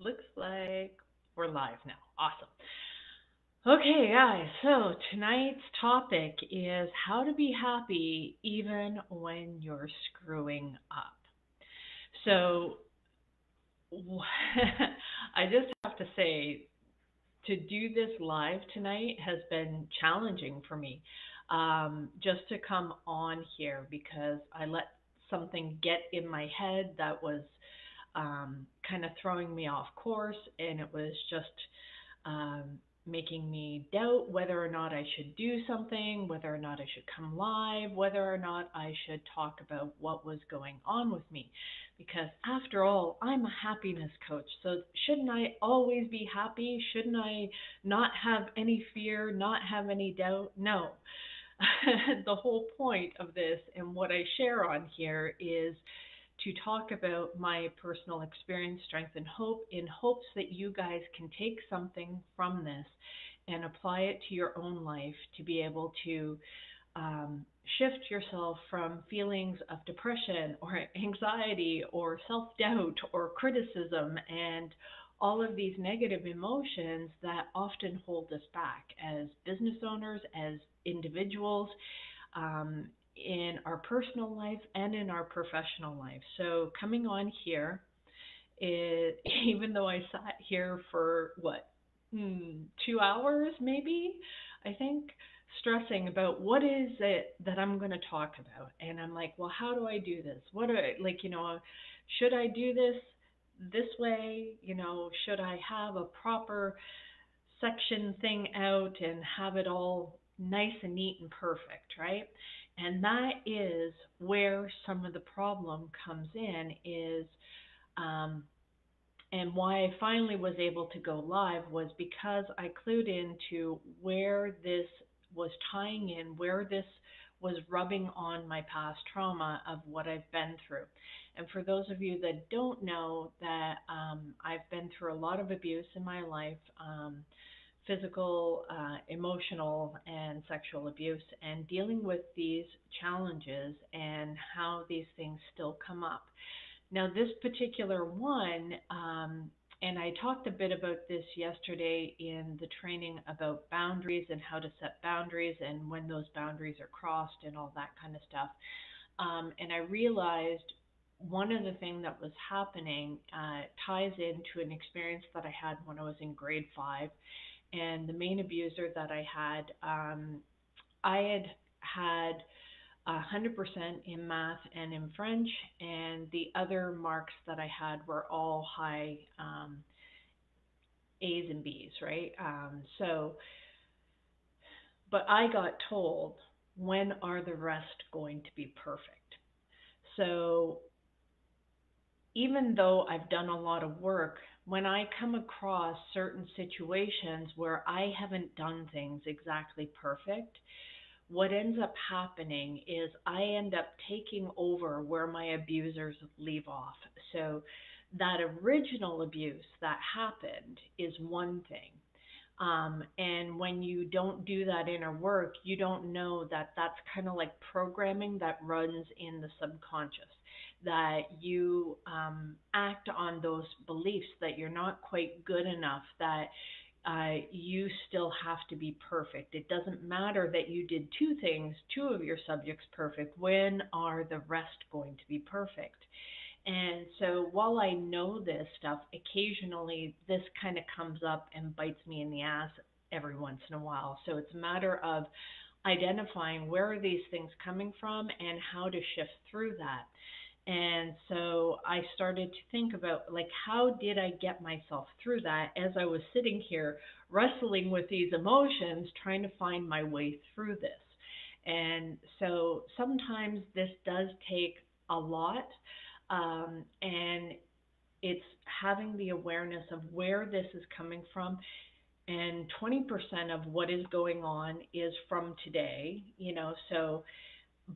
Looks like we're live now. Awesome. Okay, guys, so tonight's topic is how to be happy even when you're screwing up. So, I just have to say, to do this live tonight has been challenging for me. Just to come on here because I let something get in my head that was kind of throwing me off course, and it was just um, making me doubt whether or not I should do something, whether or not I should come live, whether or not I should talk about what was going on with me. Because after all, I'm a happiness coach. So shouldn't I always be happy? Shouldn't I not have any fear, not have any doubt? No. The whole point of this and what I share on here is to talk about my personal experience, strength, and hope in hopes that you guys can take something from this and apply it to your own life to be able to shift yourself from feelings of depression or anxiety or self doubt or criticism and all of these negative emotions that often hold us back as business owners, as individuals, um, in our personal life and in our professional life. So, coming on here, it, even though I sat here for what, 2 hours maybe, I think, stressing about what is it that I'm going to talk about. And I'm like, well, how do I do this? What do I, like, should I do this way? Should I have a proper section thing out and have it all nice and neat and perfect, right? And that is where some of the problem comes in is um, and why I finally was able to go live was because I clued into where this was tying in, where this was rubbing on my past trauma of what I've been through. And for those of you that don't know, that I've been through a lot of abuse in my life, physical, emotional, and sexual abuse, and dealing with these challenges and how these things still come up. Now, this particular one, and I talked a bit about this yesterday in the training about boundaries and how to set boundaries and when those boundaries are crossed and all that kind of stuff. And I realized one of the things that was happening ties into an experience that I had when I was in grade 5. And the main abuser that I had had 100% in math and in French, and the other marks that I had were all high A's and B's, right? But I got told, when are the rest going to be perfect? So even though I've done a lot of work, when I come across certain situations where I haven't done things exactly perfect, what ends up happening is I end up taking over where my abusers leave off. So that original abuse that happened is one thing. And when you don't do that inner work, you don't know that that's kind of like programming that runs in the subconscious, that you act on those beliefs that you're not quite good enough, that you still have to be perfect. It doesn't matter that you did two things, two of your subjects perfect. When are the rest going to be perfect? And so while I know this stuff, occasionally this kind of comes up and bites me in the ass every once in a while. So it's a matter of identifying where are these things coming from and how to shift through that. And so I started to think about, like, how did I get myself through that as I was sitting here wrestling with these emotions, trying to find my way through this. And so sometimes this does take a lot, and it's having the awareness of where this is coming from. And 20% of what is going on is from today, so,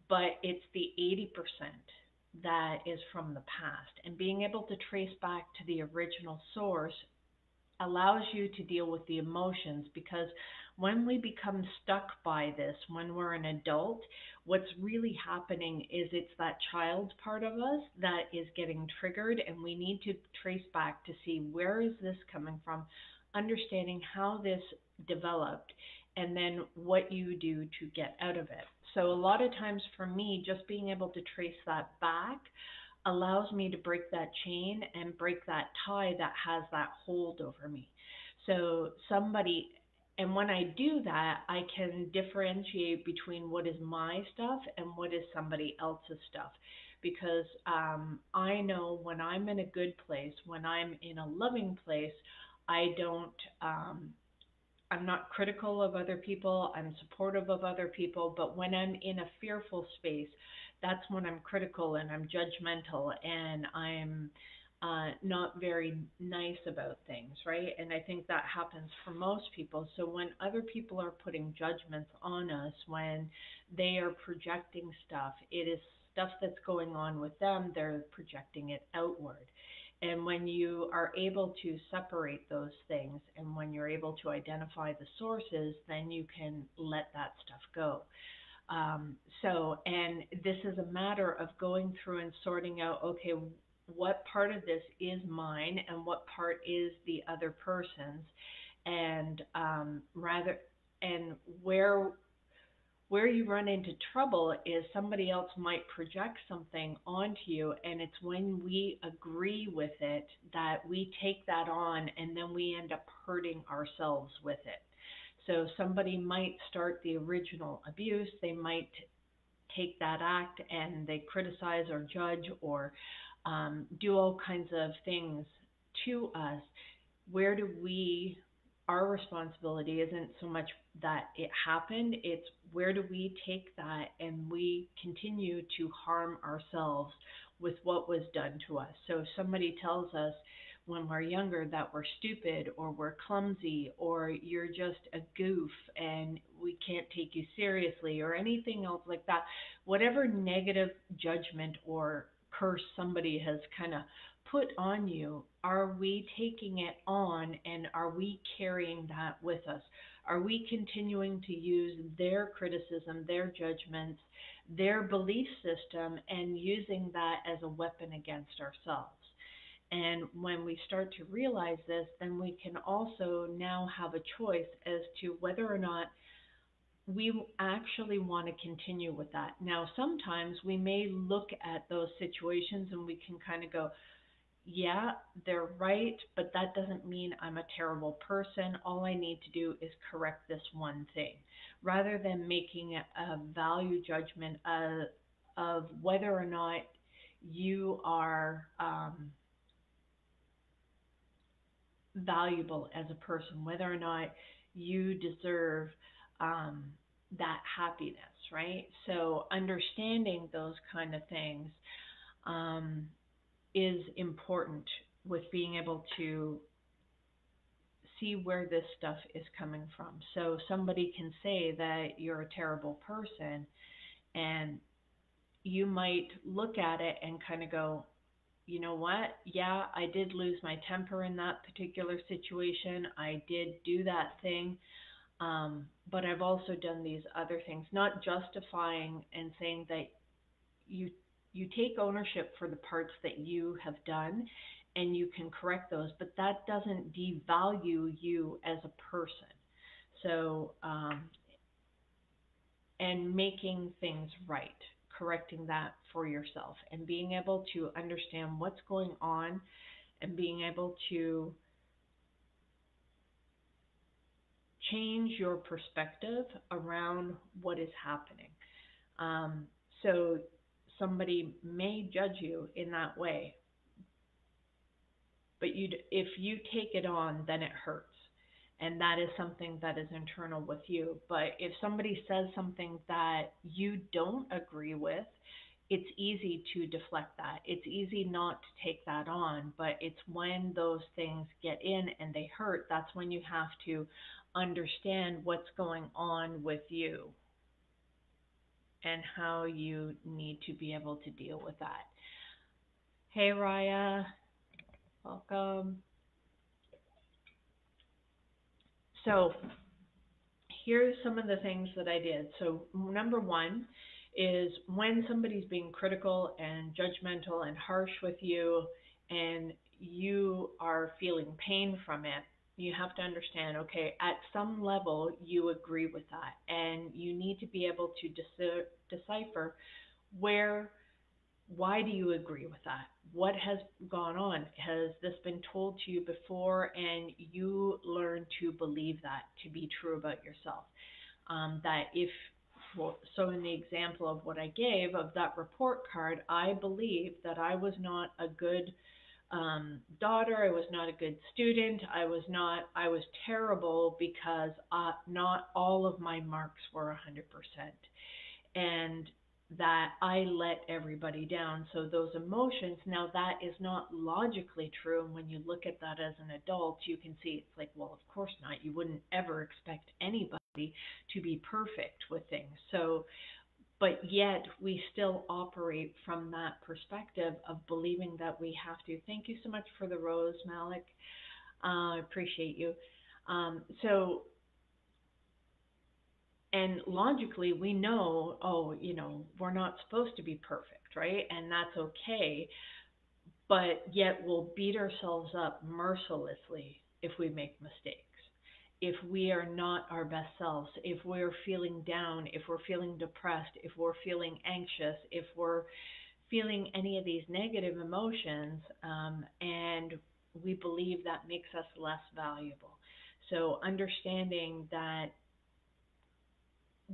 but it's the 80% that is from the past. And being able to trace back to the original source allows you to deal with the emotions, because When we become stuck by this, when we're an adult, what's really happening is it's that child part of us that is getting triggered, and we need to trace back to see where is this coming from, understanding how this developed, and then what you do to get out of it. So a lot of times for me, just being able to trace that back allows me to break that chain and break that tie that has that hold over me. So somebody, and when I do that, I can differentiate between what is my stuff and what is somebody else's stuff. Because I know when I'm in a good place, when I'm in a loving place, I don't I'm not critical of other people. I'm supportive of other people. But when I'm in a fearful space, that's when I'm critical and I'm judgmental and I'm not very nice about things, right? And I think that happens for most people. So when other people are putting judgments on us, when they are projecting stuff, it is stuff that's going on with them, they're projecting it outward. And when you are able to separate those things and when you're able to identify the sources, then you can let that stuff go. And this is a matter of going through and sorting out, okay, what part of this is mine and what part is the other person's, and rather, and where you run into trouble is somebody else might project something onto you, and it's when we agree with it that we take that on and then we end up hurting ourselves with it. So somebody might start the original abuse, they might take that act and they criticize or judge or do all kinds of things to us. Where do we, our responsibility isn't so much that it happened, it's where do we take that and we continue to harm ourselves with what was done to us. So if somebody tells us when we're younger that we're stupid or we're clumsy or you're just a goof and we can't take you seriously or anything else like that, whatever negative judgment or curse somebody has kind of put on you, are we taking it on and are we carrying that with us? Are we continuing to use their criticism, their judgments, their belief system, and using that as a weapon against ourselves? And when we start to realize this, then we can also now have a choice as to whether or not we actually want to continue with that. Now, sometimes we may look at those situations and we can kind of go, yeah, they're right, but that doesn't mean I'm a terrible person. All I need to do is correct this one thing, rather than making a value judgment of whether or not you are valuable as a person, whether or not you deserve um, that happiness, right? So understanding those kind of things um, is important with being able to see where this stuff is coming from. So somebody can say that you're a terrible person, and you might look at it and kind of go, you know what? Yeah, I did lose my temper in that particular situation. I did do that thing. But I've also done these other things, not justifying and saying that you you take ownership for the parts that you have done and you can correct those, but that doesn't devalue you as a person. So, and making things right, correcting that for yourself, and being able to understand what's going on and being able to change your perspective around what is happening. Um, so somebody may judge you in that way, but if you take it on, then it hurts. And that is something that is internal with you. But if somebody says something that you don't agree with, it's easy to deflect that. It's easy not to take that on, but it's when those things get in and they hurt, that's when you have to understand what's going on with you and how you need to be able to deal with that. Hey, Raya, welcome. So here's some of the things that I did. So, number one is when somebody's being critical and judgmental and harsh with you, and you are feeling pain from it, you have to understand, okay, at some level, you agree with that. And you need to be able to decipher where why do you agree with that? What has gone on? Has this been told to you before and you learn to believe that to be true about yourself? That if, well, so in the example of what I gave of that report card, I believe that I was not a good daughter, I was not a good student, I was terrible because not all of my marks were 100%. And that I let everybody down. So those emotions, now that is not logically true. And when you look at that as an adult, you can see it's like, well, of course not. You wouldn't ever expect anybody to be perfect with things. So, but yet we still operate from that perspective of believing that we have to. Thank you so much for the rose, Malik. I appreciate you. So and logically, we know, oh, we're not supposed to be perfect, right? And that's okay. But yet we'll beat ourselves up mercilessly if we make mistakes. If we are not our best selves, if we're feeling down, if we're feeling depressed, if we're feeling anxious, if we're feeling any of these negative emotions, and we believe that makes us less valuable. So understanding that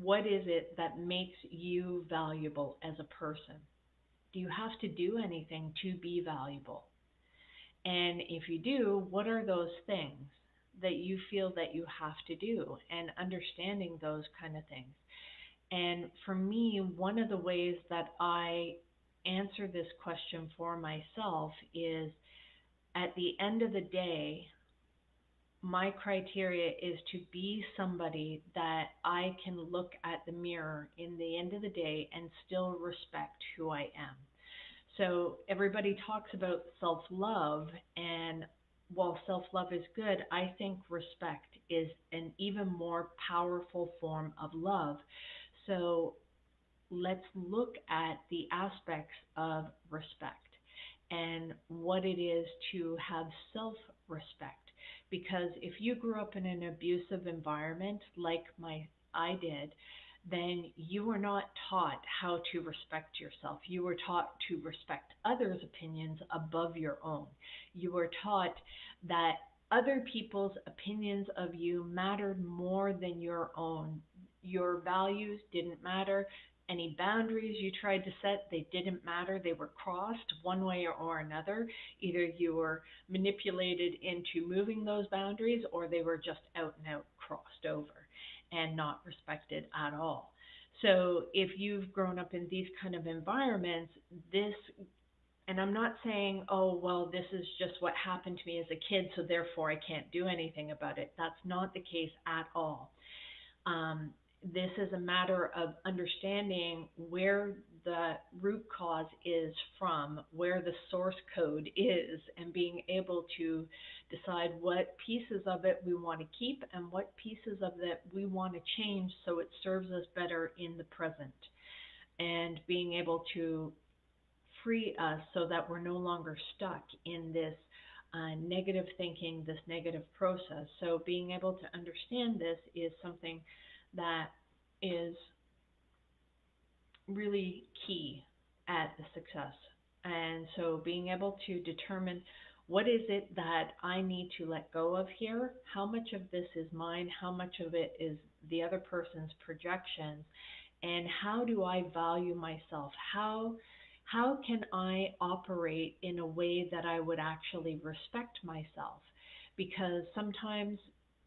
what is it that makes you valuable as a person? Do you have to do anything to be valuable? And if you do, what are those things that you feel that you have to do? And understanding those kind of things. And for me, one of the ways that I answer this question for myself is at the end of the day, my criteria is to be somebody that I can look at the mirror in the end of the day and still respect who I am. So everybody talks about self-love, and while self-love is good, I think respect is an even more powerful form of love. So let's look at the aspects of respect and what it is to have self respect. Because if you grew up in an abusive environment like I did, then you were not taught how to respect yourself. You were taught to respect others' opinions above your own. You were taught that other people's opinions of you mattered more than your own. Your values didn't matter. Any boundaries you tried to set, they didn't matter. They were crossed one way or another. Either you were manipulated into moving those boundaries, or they were just out and out crossed over and not respected at all. So if you've grown up in these kind of environments, this, and I'm not saying, oh, well, this is just what happened to me as a kid, so therefore I can't do anything about it. That's not the case at all. Um, this is a matter of understanding where the root cause is from, where the source code is, and being able to decide what pieces of it we want to keep and what pieces of it we want to change so it serves us better in the present. And being able to free us so that we're no longer stuck in this negative thinking, this negative process. So being able to understand this is something that is really key at the success. And so being able to determine what is it that I need to let go of here, how much of this is mine, how much of it is the other person's projections, and how do I value myself? How can I operate in a way that I would actually respect myself? Because sometimes,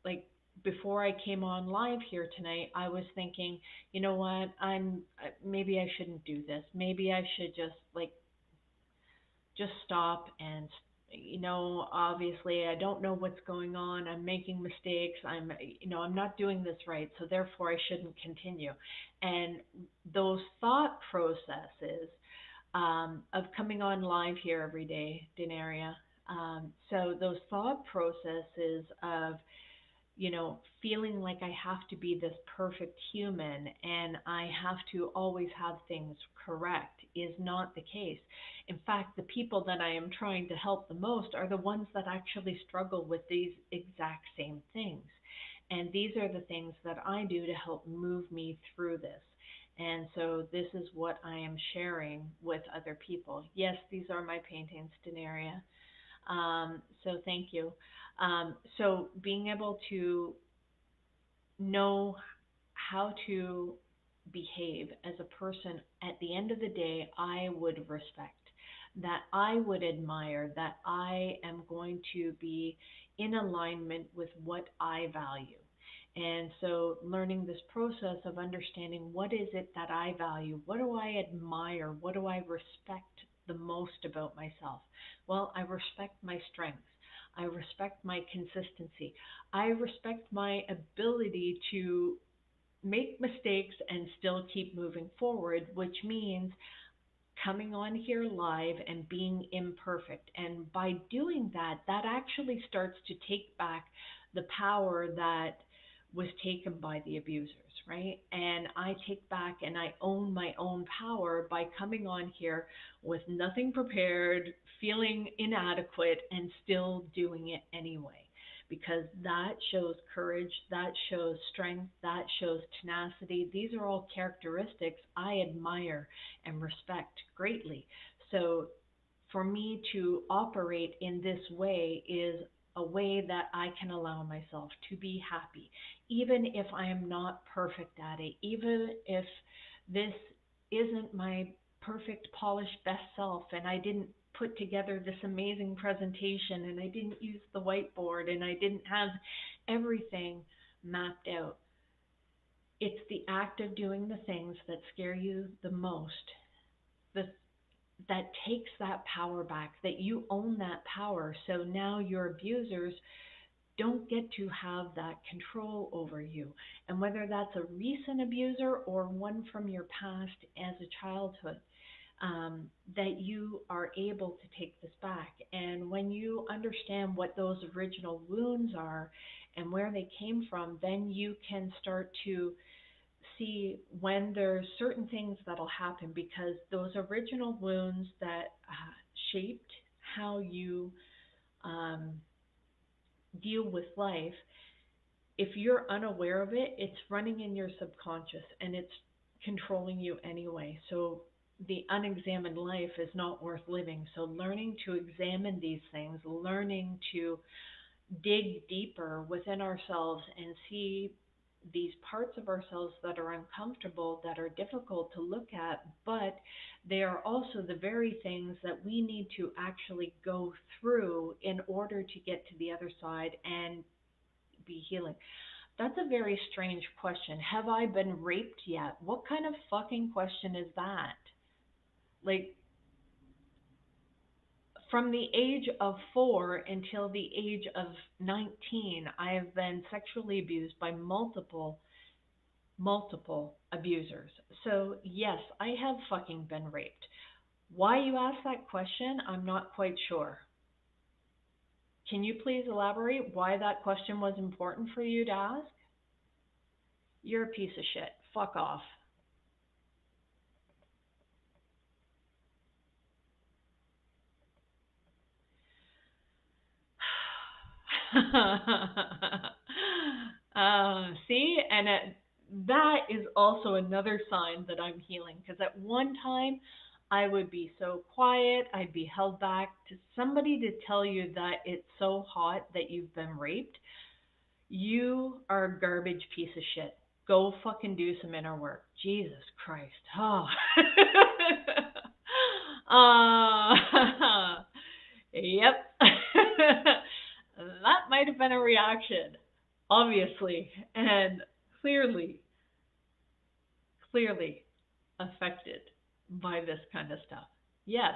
like before I came on live here tonight, I was thinking, you know what, maybe I shouldn't do this. Maybe I should just stop and obviously I don't know what's going on. I'm making mistakes. I'm not doing this right, so therefore I shouldn't continue. And those thought processes of coming on live here every day, Denaria. So those thought processes of feeling like I have to be this perfect human and I have to always have things correct is not the case. In fact, the people that I am trying to help the most are the ones that actually struggle with these exact same things. And these are the things that I do to help move me through this. And so this is what I am sharing with other people. Yes, these are my paintings, Denaria. So thank you. So being able to know how to behave as a person at the end of the day, I would respect, that I would admire, that I am going to be in alignment with what I value. And so learning this process of understanding what is it that I value, what do I admire, what do I respect the most about myself? Well, I respect my strengths. I respect my consistency. I respect my ability to make mistakes and still keep moving forward, which means coming on here live and being imperfect. And by doing that, that actually starts to take back the power that was taken by the abusers, right? And I take back and I own my own power by coming on here with nothing prepared, feeling inadequate, and still doing it anyway. Because that shows courage, that shows strength, that shows tenacity. These are all characteristics I admire and respect greatly. So for me to operate in this way is a way that I can allow myself to be happy, even if I am not perfect at it, even if this isn't my perfect, polished best self, and I didn't put together this amazing presentation, and I didn't use the whiteboard, and I didn't have everything mapped out. It's the act of doing the things that scare you the most, the that takes that power back, that you own that power. So now your abusers don't get to have that control over you. And whether that's a recent abuser or one from your past as a childhood, that you are able to take this back. And when you understand what those original wounds are and where they came from, then you can start to see when there's certain things that'll happen, because those original wounds that shaped how you um, deal with life, if you're unaware of it, it's running in your subconscious and it's controlling you anyway. So the unexamined life is not worth living. So learning to examine these things, learning to dig deeper within ourselves and see these parts of ourselves that are uncomfortable, that are difficult to look at, but they are also the very things that we need to actually go through in order to get to the other side and be healing. That's a very strange question. Have I been raped yet? What kind of fucking question is that? Like, from the age of 4 until the age of 19, I have been sexually abused by multiple abusers. So, yes, I have fucking been raped. Why you asked that question, I'm not quite sure. Can you please elaborate why that question was important for you to ask? You're a piece of shit. Fuck off. See, and that is also another sign that I'm healing. Because at one time, I would be so quiet, I'd be held back. To somebody to tell you that it's so hot that you've been raped, you are a garbage piece of shit. Go fucking do some inner work. Jesus Christ. Oh. Yep. That might have been a reaction, obviously, and clearly, clearly affected by this kind of stuff. Yes.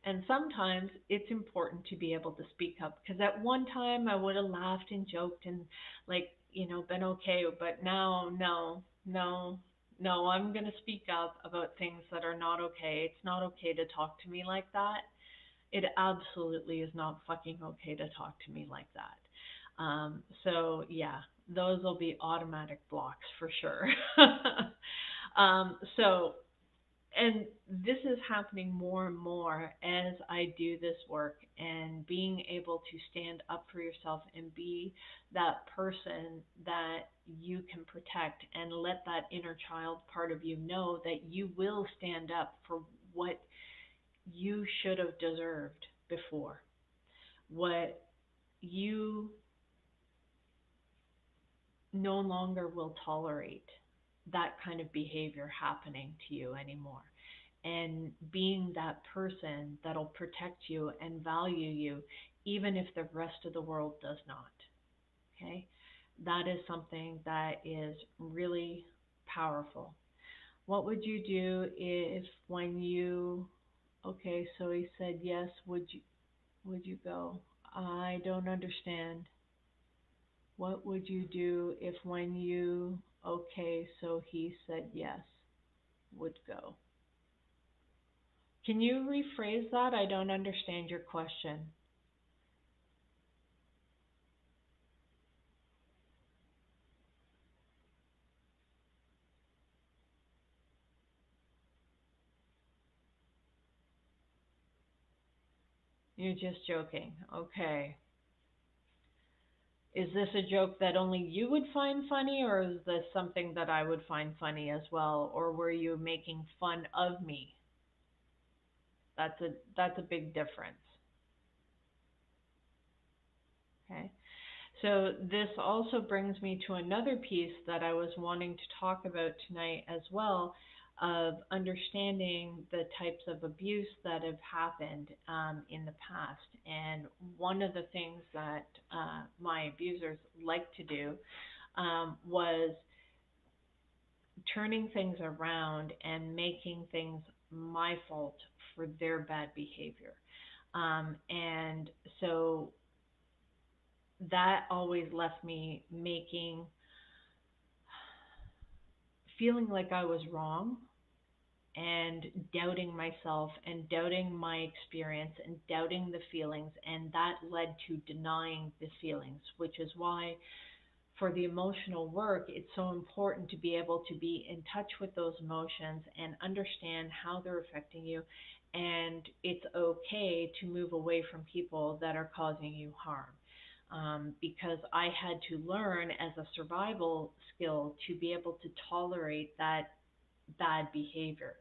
And sometimes it's important to be able to speak up, because at one time I would have laughed and joked and, like, been okay. But now, no, no, no, I'm going to speak up about things that are not okay. It's not okay to talk to me like that. It absolutely is not fucking okay to talk to me like that. So yeah, those will be automatic blocks for sure. So, and this is happening more and more as I do this work, and being able to stand up for yourself and be that person that you can protect, and let that inner child part of you know that you will stand up for what you should have deserved before, what you no longer will tolerate that kind of behavior happening to you anymore. And being that person that'll protect you and value you, even if the rest of the world does not. Okay? That is something that is really powerful. What would you do if when you, okay, so he said yes, would you go? I don't understand. What would you do if when you, okay, so he said yes, would go? Can you rephrase that? I don't understand your question. You're just joking. Okay. Is this a joke that only you would find funny, or is this something that I would find funny as well? Or were you making fun of me? That's a big difference. Okay. So this also brings me to another piece that I was wanting to talk about tonight as well, of understanding the types of abuse that have happened in the past. And one of the things that my abusers like to do was turning things around and making things my fault for their bad behavior. And so that always left me feeling like I was wrong, and doubting myself and doubting my experience and doubting the feelings, and that led to denying the feelings, which is why for the emotional work it's so important to be able to be in touch with those emotions and understand how they're affecting you. And it's okay to move away from people that are causing you harm, because I had to learn as a survival skill to be able to tolerate that bad behavior.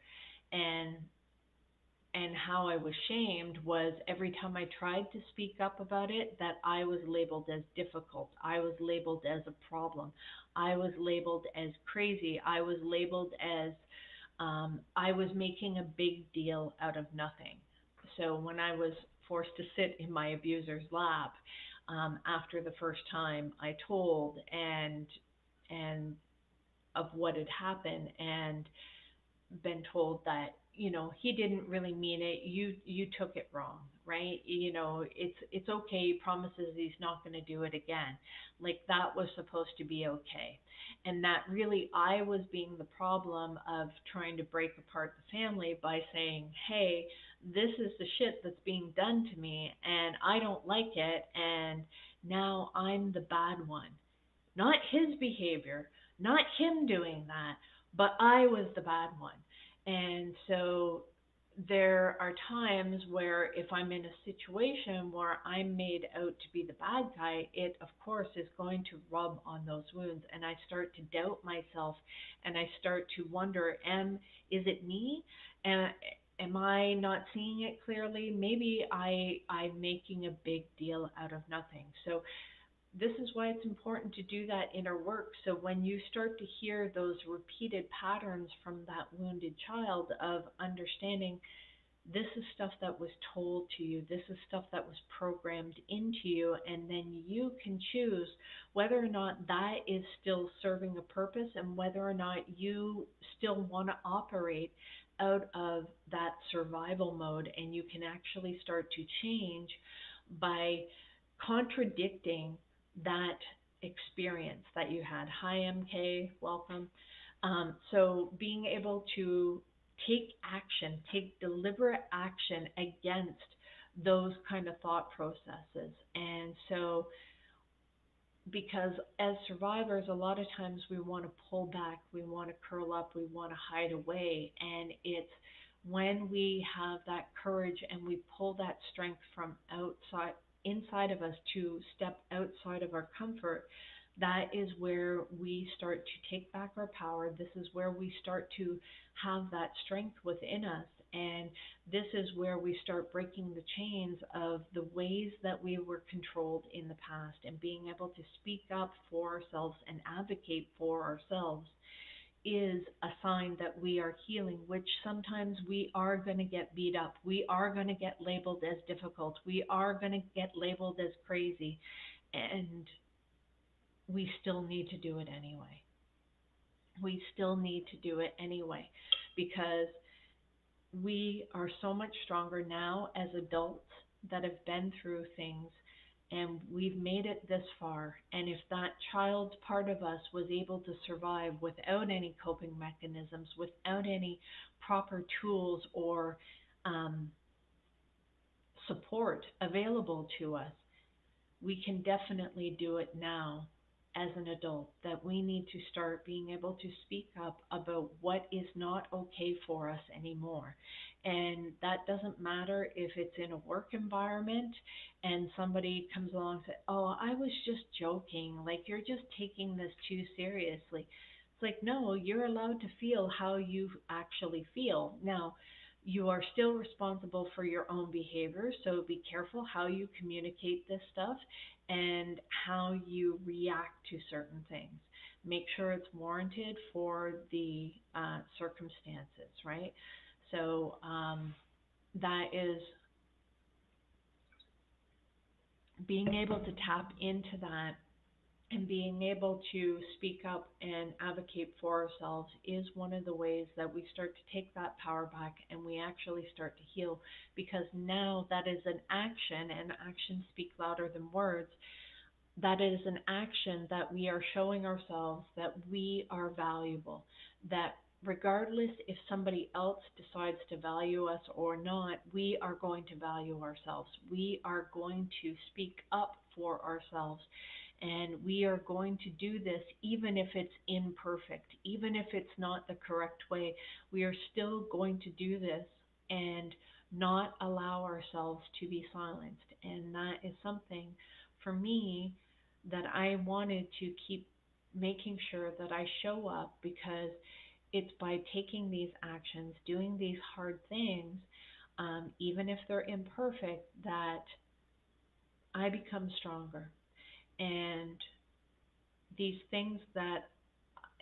And how I was shamed was every time I tried to speak up about it, that I was labeled as difficult. I was labeled as a problem. I was labeled as crazy. I was labeled as I was making a big deal out of nothing. So when I was forced to sit in my abuser's lap, after the first time I told, and of what had happened, and been told that, he didn't really mean it, you took it wrong, right? It's okay, he promises he's not going to do it again. Like, that was supposed to be okay. And that really I was being the problem of trying to break apart the family by saying, hey, this is the shit that's being done to me and I don't like it, and now I'm the bad one. Not his behavior, not him doing that, but I was the bad one. And so there are times where if I'm in a situation where I'm made out to be the bad guy, it of course is going to rub on those wounds, and I start to doubt myself, and I start to wonder, is it me? And am I not seeing it clearly? Maybe I'm making a big deal out of nothing. So this is why it's important to do that inner work. So when you start to hear those repeated patterns from that wounded child of understanding, this is stuff that was told to you, this is stuff that was programmed into you, and then you can choose whether or not that is still serving a purpose, and whether or not you still want to operate out of that survival mode. And you can actually start to change by contradicting that experience that you had. Hi, MK, welcome. So being able to take action, take deliberate action against those kind of thought processes. And so because as survivors, a lot of times we want to pull back, we want to curl up, we want to hide away. And it's when we have that courage and we pull that strength from outside, inside of us to step outside of our comfort, that is where we start to take back our power. This is where we start to have that strength within us. And this is where we start breaking the chains of the ways that we were controlled in the past, and being able to speak up for ourselves and advocate for ourselves is a sign that we are healing, which sometimes we are going to get beat up. We are going to get labeled as difficult. We are going to get labeled as crazy. And we still need to do it anyway. We still need to do it anyway because we are so much stronger now as adults that have been through things, and we've made it this far. And if that child's part of us was able to survive without any coping mechanisms, without any proper tools or um, support available to us, we can definitely do it now as an adult. That we need to start being able to speak up about what is not okay for us anymore. And that doesn't matter if it's in a work environment and somebody comes along and says, "Oh, I was just joking. Like, you're just taking this too seriously." It's like, no, you're allowed to feel how you actually feel. Now, you are still responsible for your own behavior, so be careful how you communicate this stuff and how you react to certain things. Make sure it's warranted for the circumstances, right? So that is being able to tap into that and being able to speak up and advocate for ourselves is one of the ways that we start to take that power back and we actually start to heal, because now that is an action, and actions speak louder than words. That is an action that we are showing ourselves that we are valuable, that regardless if somebody else decides to value us or not, we are going to value ourselves. We are going to speak up for ourselves. And we are going to do this even if it's imperfect, even if it's not the correct way. We are still going to do this and not allow ourselves to be silenced. And that is something for me that I wanted to keep making sure that I show up, because it's by taking these actions, doing these hard things, even if they're imperfect, that I become stronger. And these things that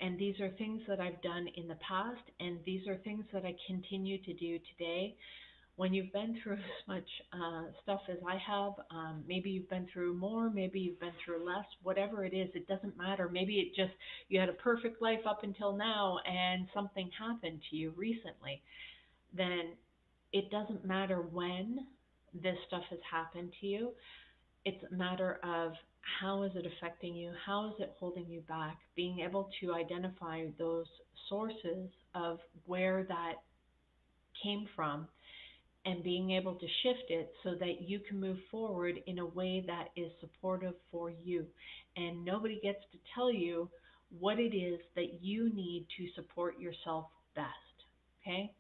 and these are things that I've done in the past, and these are things that I continue to do today. When you've been through as much stuff as I have, maybe you've been through more, maybe you've been through less, whatever it is, it doesn't matter. Maybe it just, you had a perfect life up until now and something happened to you recently. Then it doesn't matter when this stuff has happened to you. It's a matter of how is it affecting you? How is it holding you back? Being able to identify those sources of where that came from, and being able to shift it so that you can move forward in a way that is supportive for you. And nobody gets to tell you what it is that you need to support yourself best. Okay?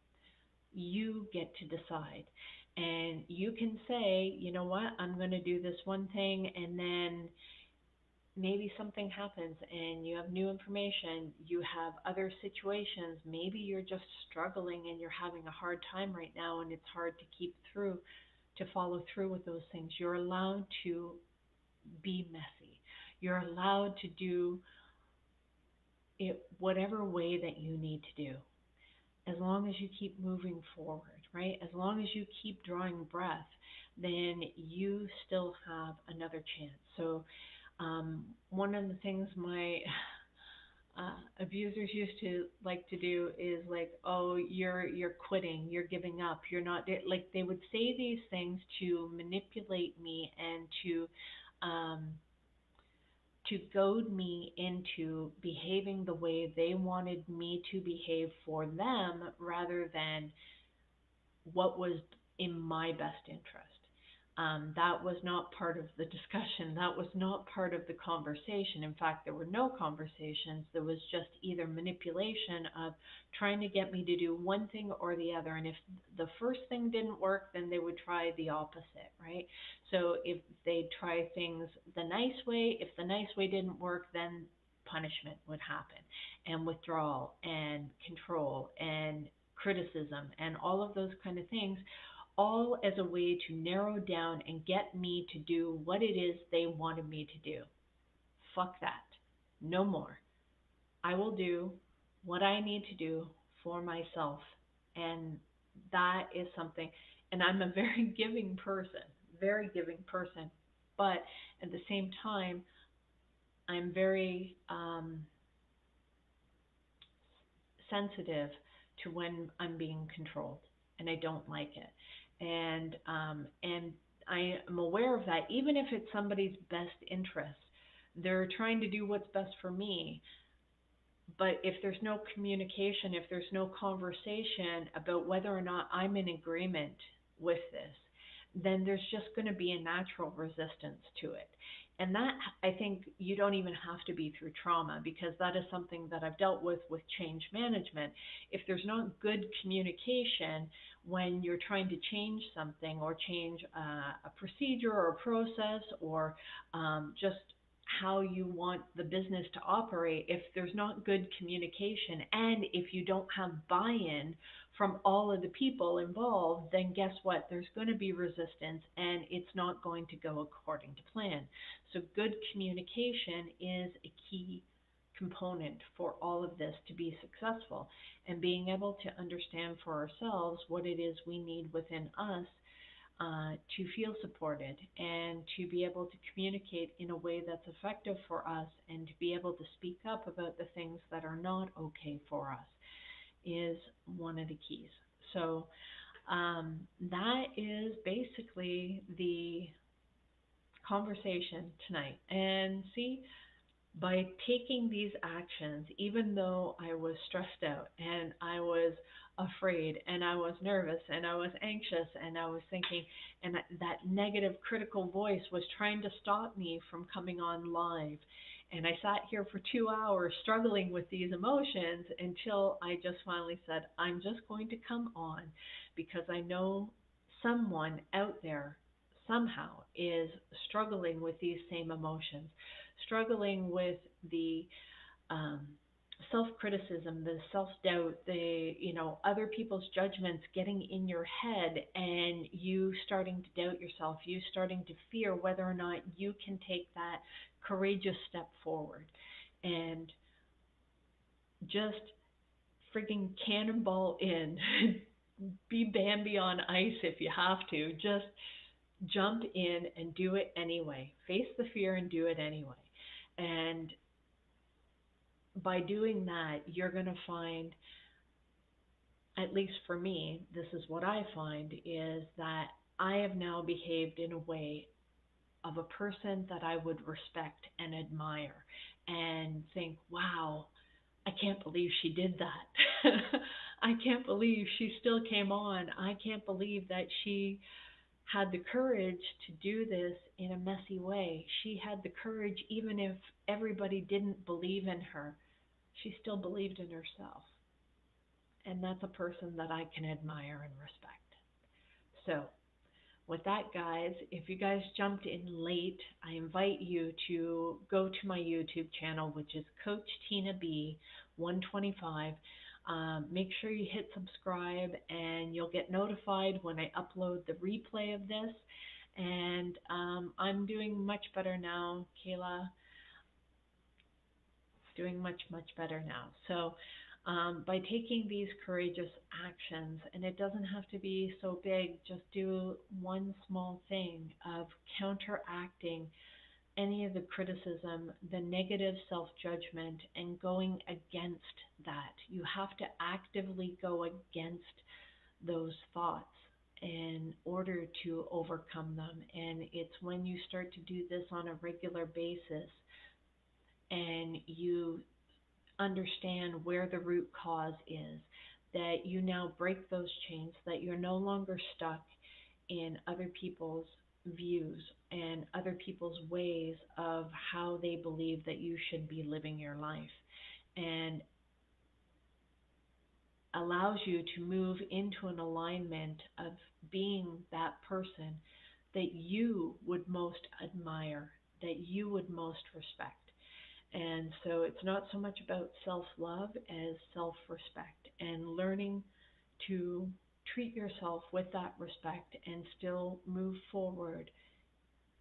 You get to decide. And you can say, you know what, I'm going to do this one thing, and then maybe something happens and you have new information, you have other situations, maybe you're just struggling and you're having a hard time right now and it's hard to keep through, to follow through with those things. You're allowed to be messy. You're allowed to do it whatever way that you need to do, as long as you keep moving forward, right? As long as you keep drawing breath, then you still have another chance. So one of the things my abusers used to like to do is like, "Oh, you're quitting, you're giving up, you're not," like they would say these things to manipulate me and um, to goad me into behaving the way they wanted me to behave for them, rather than what was in my best interest. That was not part of the discussion. That was not part of the conversation. In fact, there were no conversations. There was just either manipulation of trying to get me to do one thing or the other. And if the first thing didn't work, then they would try the opposite, right? So if they try things the nice way, if the nice way didn't work, then punishment would happen, and withdrawal and control and criticism and all of those kind of things, all as a way to narrow down and get me to do what it is they wanted me to do. Fuck that. No more. I will do what I need to do for myself. And that is something, and I'm a very very giving person. But at the same time, I'm very sensitive to when I'm being controlled, and I don't like it. And I am aware of that, even if it's somebody's best interest. They're trying to do what's best for me, but if there's no communication, if there's no conversation about whether or not I'm in agreement with this, then there's just going to be a natural resistance to it. And that, I think, you don't even have to be through trauma, because that is something that I've dealt with change management. If there's not good communication when you're trying to change something, or change a procedure or a process, or just how you want the business to operate, if there's not good communication and if you don't have buy-in from all of the people involved, then guess what? There's going to be resistance, and it's not going to go according to plan. So good communication is a key component for all of this to be successful, and being able to understand for ourselves what it is we need within us, to feel supported and to be able to communicate in a way that's effective for us, and to be able to speak up about the things that are not okay for us, is one of the keys. So that is basically the conversation tonight. And see, by taking these actions, even though I was stressed out and I was afraid and I was nervous and I was anxious and I was thinking, and that negative critical voice was trying to stop me from coming on live. And I sat here for 2 hours struggling with these emotions until I just finally said, I'm just going to come on, because I know someone out there somehow is struggling with these same emotions, struggling with the um, self-criticism, the self-doubt, the other people's judgments getting in your head, and you starting to doubt yourself, you starting to fear whether or not you can take that courageous step forward, and just frigging cannonball in. Be Bambi on ice if you have to. Just jump in and do it anyway. Face the fear and do it anyway. And by doing that, you're going to find, at least for me, this is what I find, is that I have now behaved in a way of a person that I would respect and admire, and think, wow, I can't believe she did that. I can't believe she still came on. I can't believe that she had the courage to do this in a messy way. She had the courage, even if everybody didn't believe in her, she still believed in herself. And that's a person that I can admire and respect. So, with that, guys, if you guys jumped in late, I invite you to go to my YouTube channel, which is Coach Tina B 125. Make sure you hit subscribe, and you'll get notified when I upload the replay of this. And I'm doing much better now, Kayla. Doing much, much better now. So by taking these courageous actions, and it doesn't have to be so big, just do one small thing of counteracting any of the criticism, the negative self-judgment, and going against that. You have to actively go against those thoughts in order to overcome them. And it's when you start to do this on a regular basis, and you understand where the root cause is, that you now break those chains, that you're no longer stuck in other people's views and other people's ways of how they believe that you should be living your life, and allows you to move into an alignment of being that person that you would most admire, that you would most respect. And so it's not so much about self love as self respect, and learning to treat yourself with that respect and still move forward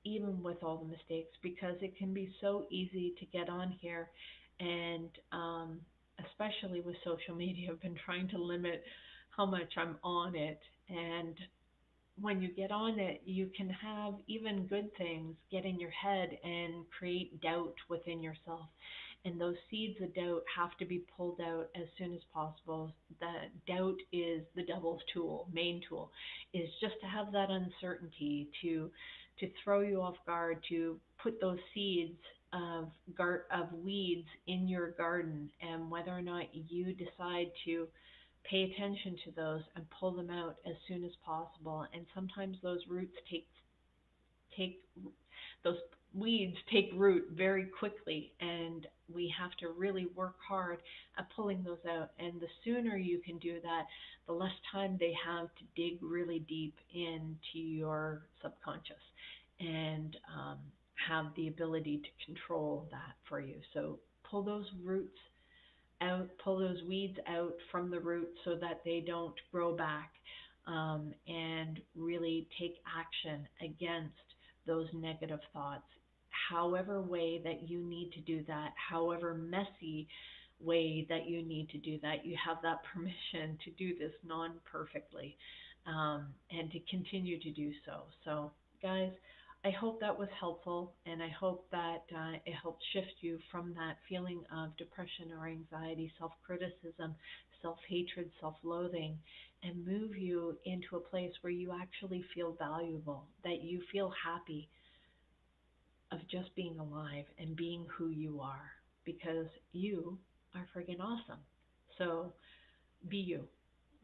even with all the mistakes, because it can be so easy to get on here and especially with social media, I've been trying to limit how much I'm on it. And when you get on it, you can have even good things get in your head and create doubt within yourself. And those seeds of doubt have to be pulled out as soon as possible. That doubt is the devil's tool, main tool, is just to have that uncertainty to throw you off guard, to put those seeds of weeds in your garden, and whether or not you decide to pay attention to those and pull them out as soon as possible. And sometimes those roots take those weeds take root very quickly, and we have to really work hard at pulling those out. And the sooner you can do that, the less time they have to dig really deep into your subconscious and have the ability to control that for you. So pull those roots out, pull those weeds out from the roots so that they don't grow back, and really take action against those negative thoughts. However way that you need to do that, however messy way that you need to do that, you have that permission to do this non-perfectly, and to continue to do so. So, guys, I hope that was helpful, and I hope that it helped shift you from that feeling of depression or anxiety, self-criticism, self-hatred, self-loathing, and move you into a place where you actually feel valuable, that you feel happy of just being alive and being who you are, because you are friggin' awesome. So be you,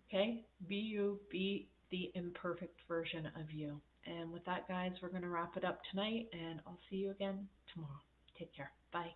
okay? Be you, be the imperfect version of you. And with that, guys, we're going to wrap it up tonight, and I'll see you again tomorrow. Take care. Bye.